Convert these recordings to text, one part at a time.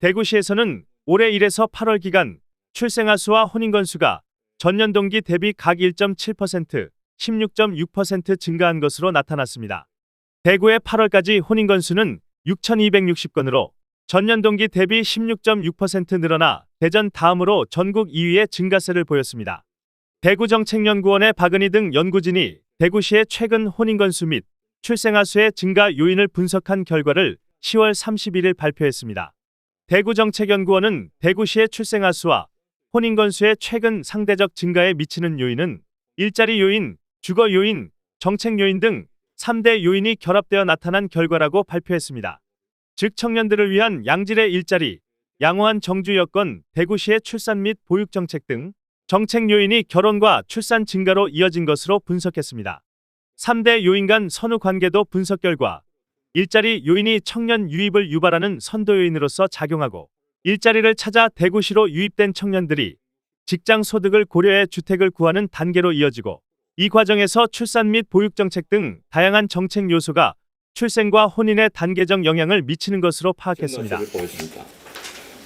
대구시에서는 올해 1에서 8월 기간 출생아 수와 혼인 건수가 전년 동기 대비 각 1.7%, 16.6% 증가한 것으로 나타났습니다. 대구의 8월까지 혼인 건수는 6,260건으로 전년 동기 대비 16.6% 늘어나 대전 다음으로 전국 2위의 증가세를 보였습니다. 대구정책연구원의 박은희 등 연구진이 대구시의 최근 혼인 건수 및 출생아 수의 증가 요인을 분석한 결과를 10월 31일 발표했습니다. 대구정책연구원은 대구시의 출생아 수와 혼인 건수의 최근 상대적 증가에 미치는 요인은 일자리 요인, 주거 요인, 정책 요인 등 3대 요인이 결합되어 나타난 결과라고 발표했습니다. 즉 청년들을 위한 양질의 일자리, 양호한 정주 여건, 대구시의 출산 및 보육 정책 등 정책 요인이 결혼과 출산 증가로 이어진 것으로 분석했습니다. 3대 요인 간 선후 관계도 분석 결과 일자리 요인이 청년 유입을 유발하는 선도 요인으로서 작용하고 일자리를 찾아 대구시로 유입된 청년들이 직장 소득을 고려해 주택을 구하는 단계로 이어지고 이 과정에서 출산 및 보육 정책 등 다양한 정책 요소가 출생과 혼인의 단계적 영향을 미치는 것으로 파악했습니다.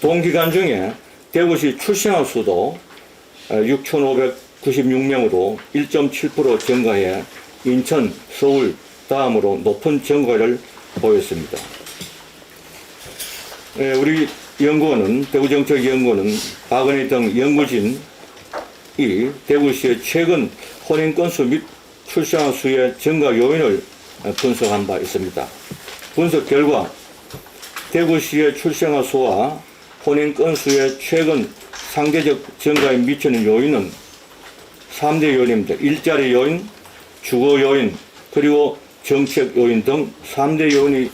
동기간 중에 대구시 출생아 수도 6,596명으로 1.7% 증가해 인천, 서울 다음으로 높은 증가를 보였습니다. 우리 연구원은 대구정책연구원은 박은희 등 연구진이 대구시의 최근 혼인 건수 및 출생아 수의 증가 요인을 분석한 바 있습니다. 분석 결과 대구시의 출생아 수와 혼인 건수의 최근 상대적 증가에 미치는 요인은 3대 요인입니다. 일자리 요인, 주거 요인, 그리고 정책 요인 등 3대 요인이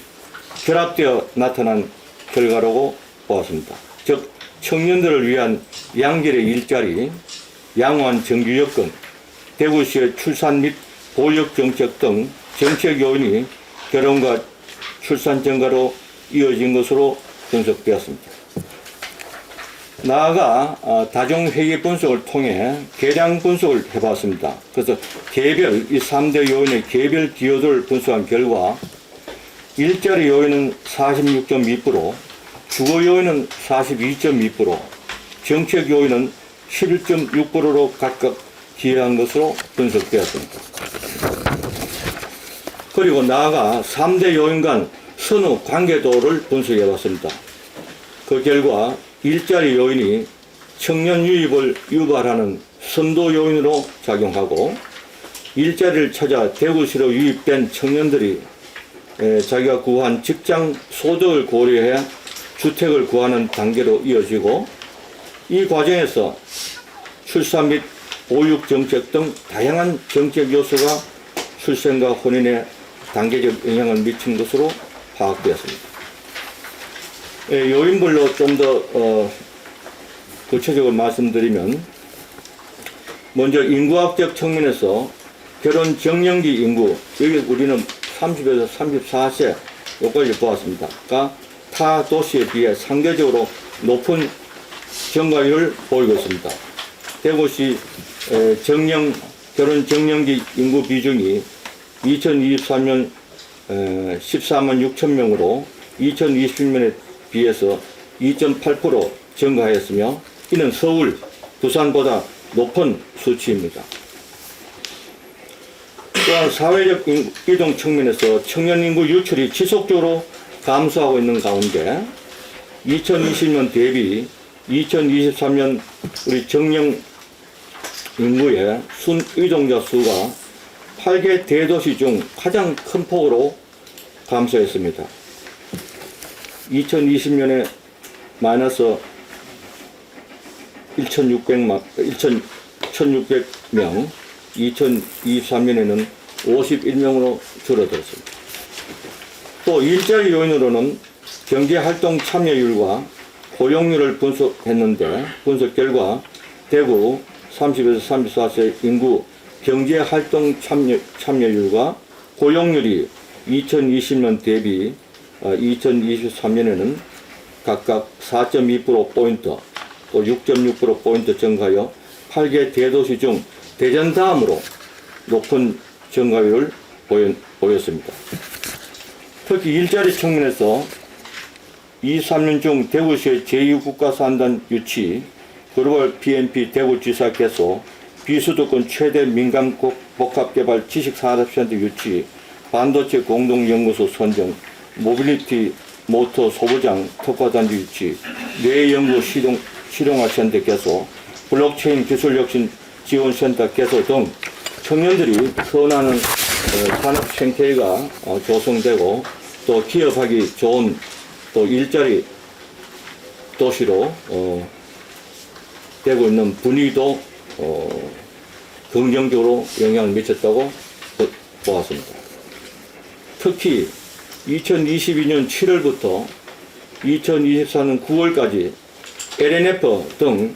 결합되어 나타난 결과라고 보았습니다. 즉 청년들을 위한 양질의 일자리, 양호한 정규 여건, 대구시의 출산 및 보육 정책 등 정책 요인이 결혼과 출산 증가로 이어진 것으로 분석되었습니다. 나아가 다중회계 분석을 통해 계량 분석을 해봤습니다. 그래서 개별 이 3대 요인의 개별 기여도를 분석한 결과 일자리 요인은 46.2%, 주거 요인은 42.2%, 정책 요인은 11.6%로 각각 기여한 것으로 분석되었습니다. 그리고 나아가 3대 요인 간 선후 관계도를 분석해봤습니다. 그 결과 일자리 요인이 청년 유입을 유발하는 선도 요인으로 작용하고 일자리를 찾아 대구시로 유입된 청년들이 자기가 구한 직장 소득을 고려해 주택을 구하는 단계로 이어지고 이 과정에서 출산 및 보육 정책 등 다양한 정책 요소가 출생과 혼인에 단계적 영향을 미친 것으로 파악되었습니다. 요인별로 좀 더 구체적으로 말씀드리면 먼저 인구학적 측면에서 결혼 정년기 인구, 여기 우리는 30에서 34세 여기까지 보았습니다. 타 도시에 비해 상대적으로 높은 증가율을 보이고 있습니다. 대구시 결혼 정년기 인구 비중이 2023년 14만 6천 명으로 2020년에 비해서 2.8% 증가하였으며 이는 서울, 부산보다 높은 수치입니다. 또한 사회적 이동 측면에서 청년 인구 유출이 지속적으로 감소하고 있는 가운데 2020년 대비 2023년 우리 정년 인구의 순이동자 수가 8개 대도시 중 가장 큰 폭으로 감소했습니다. 2020년에 마이너스 1,600명, 2023년에는 51명으로 줄어들었습니다. 또 일자리 요인으로는 경제활동 참여율과 고용률을 분석했는데 분석 결과 대구 30에서 34세 인구 경제활동 참여율과 고용률이 2020년 대비 2023년에는 각각 4.2%포인트 또 6.6%포인트 증가하여 8개 대도시 중 대전 다음으로 높은 증가율을 보였습니다. 특히 일자리 측면에서 3년 중 대구시의 제2국가산단 유치, 글로벌 PMP 대구지사 개소, 비수도권 최대 민간 복합개발 지식산업센터 유치, 반도체 공동연구소 선정, 모빌리티 모터 소부장 특화단지 유치, 뇌연구 실용화센터 개소, 블록체인 기술혁신 지원센터 개소 등 청년들이 선호하는 산업 생태계가 조성되고 또 기업하기 좋은 또 일자리 도시로 되고 있는 분위기도 긍정적으로 영향을 미쳤다고 보았습니다. 특히 2022년 7월부터 2024년 9월까지 LNF 등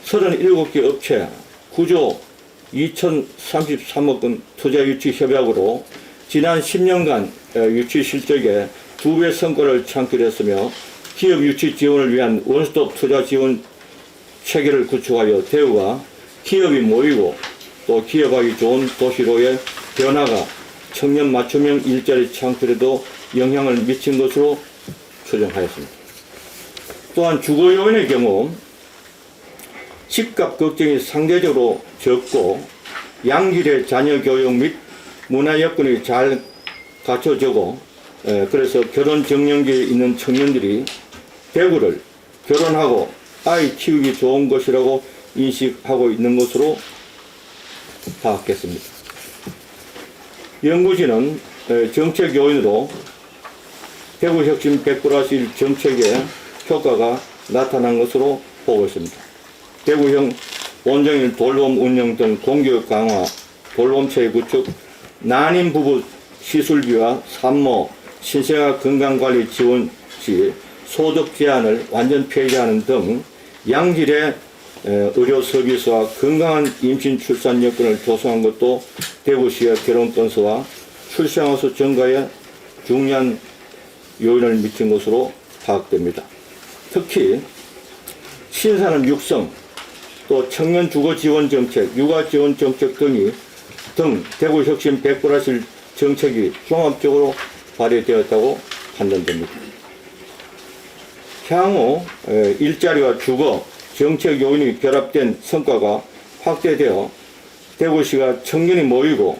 37개 업체 9조 2,033억 원 투자 유치 협약으로 지난 10년간 유치 실적의 2배 성과를 창출했으며 기업 유치 지원을 위한 원스톱 투자 지원 체계를 구축하여 대구가 기업이 모이고 또 기업하기 좋은 도시로의 변화가 청년 맞춤형 일자리 창출에도 영향을 미친 것으로 추정하였습니다. 또한 주거 요인의 경우 집값 걱정이 상대적으로 적고 양질의 자녀 교육 및 문화 여건이 잘 갖춰지고 그래서 결혼 정년기에 있는 청년들이 대구를 결혼하고 아이 키우기 좋은 것이라고 인식하고 있는 것으로 파악했습니다. 연구진은 정책 요인으로 대구혁신 100+1 정책의 효과가 나타난 것으로 보고 있습니다. 대구형 원정일 돌봄 운영 등 공교육 강화, 돌봄체계 구축, 난임 부부 시술비와 산모, 신생아 건강관리 지원 시 소득 제한을 완전 폐지하는 등 양질의 의료 서비스와 건강한 임신 출산 여건을 조성한 것도 대구시의 결혼 건수와 출생아 수 증가에 중요한 요인을 미친 것으로 파악됩니다. 특히 신산업 육성, 또 청년 주거 지원 정책, 육아 지원 정책 등 대구혁신 100+1 정책이 종합적으로 발휘되었다고 판단됩니다. 향후 일자리와 주거, 정책 요인이 결합된 성과가 확대되어 대구시가 청년이 모이고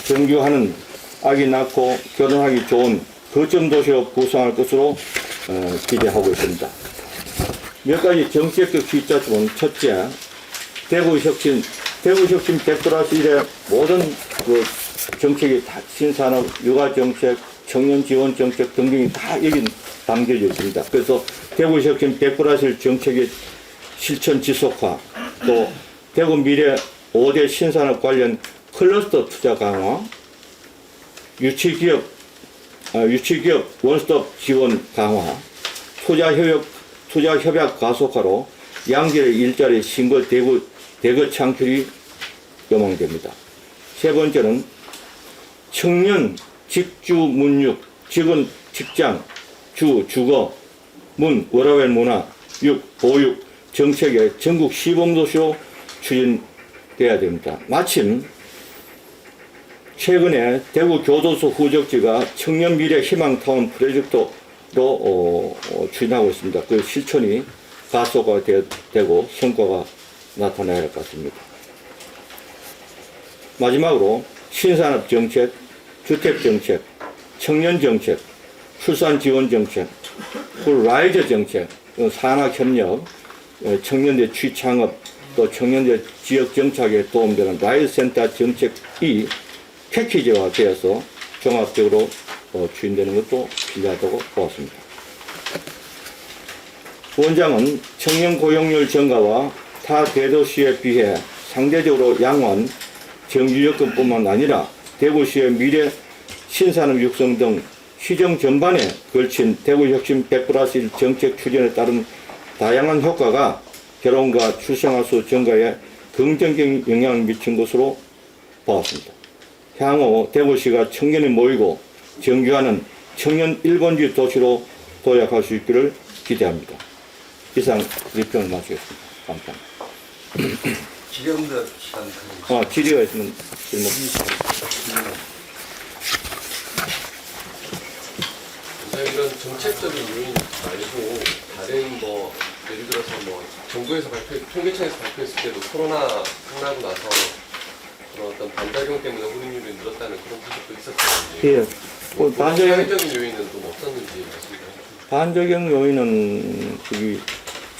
정규하는 아기 낳고 결혼하기 좋은 거점 도시로 구성할 것으로 기대하고 있습니다. 몇 가지 정책적 기자점은 첫째, 대구혁신 100+1의 모든 그 정책이 다 신산업, 육아정책, 청년지원 정책 등등이 다 여기 담겨져 있습니다. 그래서 대구혁신 100+1 정책의 실천 지속화, 또 대구 미래 5대 신산업 관련 클러스터 투자 강화, 유치기업 원스톱 지원 강화, 투자 협약 가속화로 양질의 일자리 신고 대거 창출이 요망됩니다. 세 번째는 청년 직주 문육, 직원 직장, 주거, 워라밸 문화, 보육 정책의 전국 시범도시로 추진돼야 됩니다. 마침 최근에 대구 교도소 후적지가 청년 미래 희망타운 프로젝트로 추진하고 있습니다. 그 실천이 가속화되고 성과가 나타나야 할 것 같습니다. 마지막으로 신산업 정책, 주택 정책, 청년 정책, 출산 지원 정책, 라이저 정책, 산학협력, 청년대 취창업, 또 청년대 지역 정착에 도움되는 라이저 센터 정책이 패키지화 되어서 종합적으로 추진되는 것도 필요하다고 보았습니다. 원장은 청년 고용률 증가와 타 대도시에 비해 상대적으로 양호한 정규 여건뿐만 아니라 대구시의 미래 신산업 육성 등 시정 전반에 걸친 대구혁신 100+1 정책 추진에 따른 다양한 효과가 결혼과 출생아 수 증가에 긍정적인 영향을 미친 것으로 보았습니다. 향후 대구시가 청년이 모이고 정규하는 청년 1번지 도시로 도약할 수 있기를 기대합니다. 이상 리평을 마치겠습니다. 감사합니다. 질의응답 시간 질의가 있으면 질문. 만약 이런 정책적인 요인 말고 다른 뭐 예를 들어서 뭐 정부에서 통계청에서 발표했을 때도 코로나 끝나고 나서 그런 어떤 반작용 때문에 혼인율이 늘었다는 그런 분석도 있었거든요. 예. 반작용, 반작용적인 요인은 좀 없었는지 말씀 좀 반작용 요인은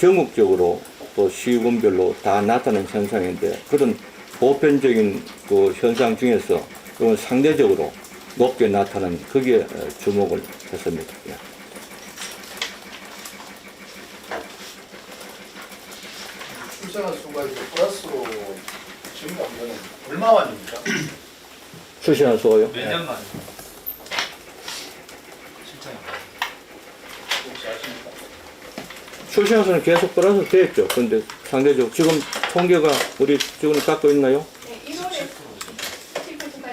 전국적으로 또 시군별로 다 나타나는 현상인데 그런 보편적인 그 현상 중에서 이건 상대적으로 높게 나타난 거기에 주목을 했습니다. 예. 출생아 수가 이제 플러스로 증가한 거는 얼마 만입니까? 출생한 수가요? 몇 년 만에? 실장님. 혹시 아십니까? 출생한 수는 계속 플러스 되어 있죠. 그런데 상대적으로 지금 통계가 우리 지금 갖고 있나요? 네, 1월에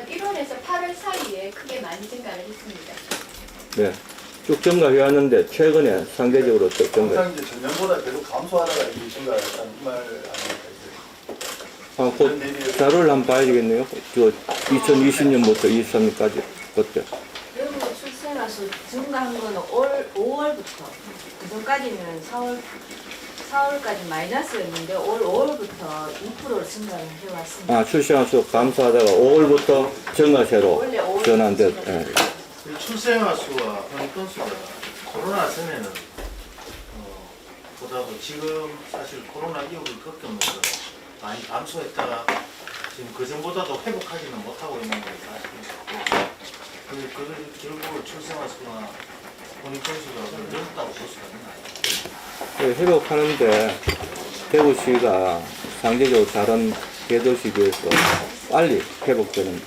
1월에서 8월 사이에 크게 많이 증가를 했습니다. 네. 쭉 증가해 왔는데 최근에 상대적으로 또 증가. 항상 이제 전년보다 계속 감소하다가 이 증가했다는 이 말 아닙니까? 아, 그 자료를 한번 봐야 되겠네요. 저 2020년부터 23년까지 그때. 외국 출생아 수 증가한 거는 올 5월부터 그전까지는 4월까지 마이너스였는데 올 5월부터 2%로 증가를 해왔습니다. 아, 출생한 수 감소하다가 5월부터 증가세로 원래 5월 전환됐. 예. 출생아 수와 혼인건 수가 코로나 전에는 보다도 지금 사실 코로나 이후를 겪으면서 많이 감소했다가 지금 그 전보다도 회복하지는 못하고 있는 게 사실이고 그 결국 출생아 수나 혼인건 수가 늘었다고 볼 수가 있나요? 예, 회복하는데 대구시가 상대적으로 다른 대도시에 비해서 빨리 회복되는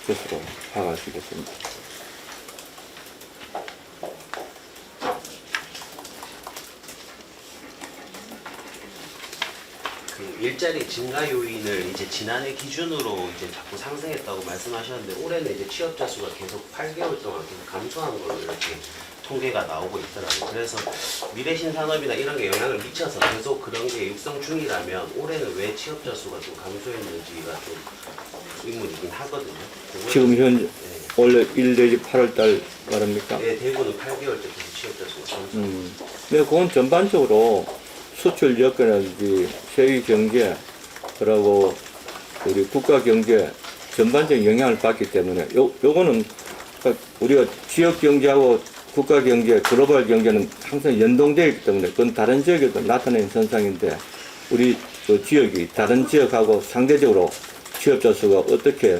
것으로 파악할 수 있겠습니다. 그 일자리 증가 요인을 이제 지난해 기준으로 이제 자꾸 상승했다고 말씀하셨는데 올해는 이제 취업자 수가 계속 8개월 동안 계속 감소한 걸로 이렇게 통계가 나오고 있더라고요. 그래서 미래 신산업이나 이런 게 영향을 미쳐서 계속 그런 게 육성 중이라면 올해는 왜 취업자 수가 좀 감소했는지가 좀 의문이긴 하거든요. 그거는 지금 현재 네. 원래 1 내지 8월 달 말입니까? 네, 대구는 8개월째 계속 취업자 수가 감소. 네, 그건 전반적으로 수출 여건이라든지 세계 경제, 그리고 우리 국가 경제 전반적인 영향을 받기 때문에 요거는 그러니까 우리가 지역 경제하고 국가 경제, 글로벌 경제는 항상 연동되어 있기 때문에 그건 다른 지역에도 나타나는 현상인데 우리 그 지역이 다른 지역하고 상대적으로 취업자 수가 어떻게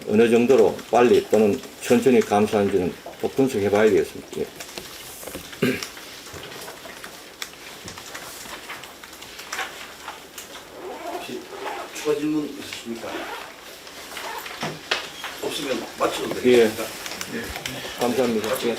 어느 정도로 빨리 또는 천천히 감소하는지는 또 분석해 봐야 되겠습니다. 예. 혹시 추가 질문 있으십니까? 없으면 마쳐도 예. 되겠습니까? 감사합니다. 예.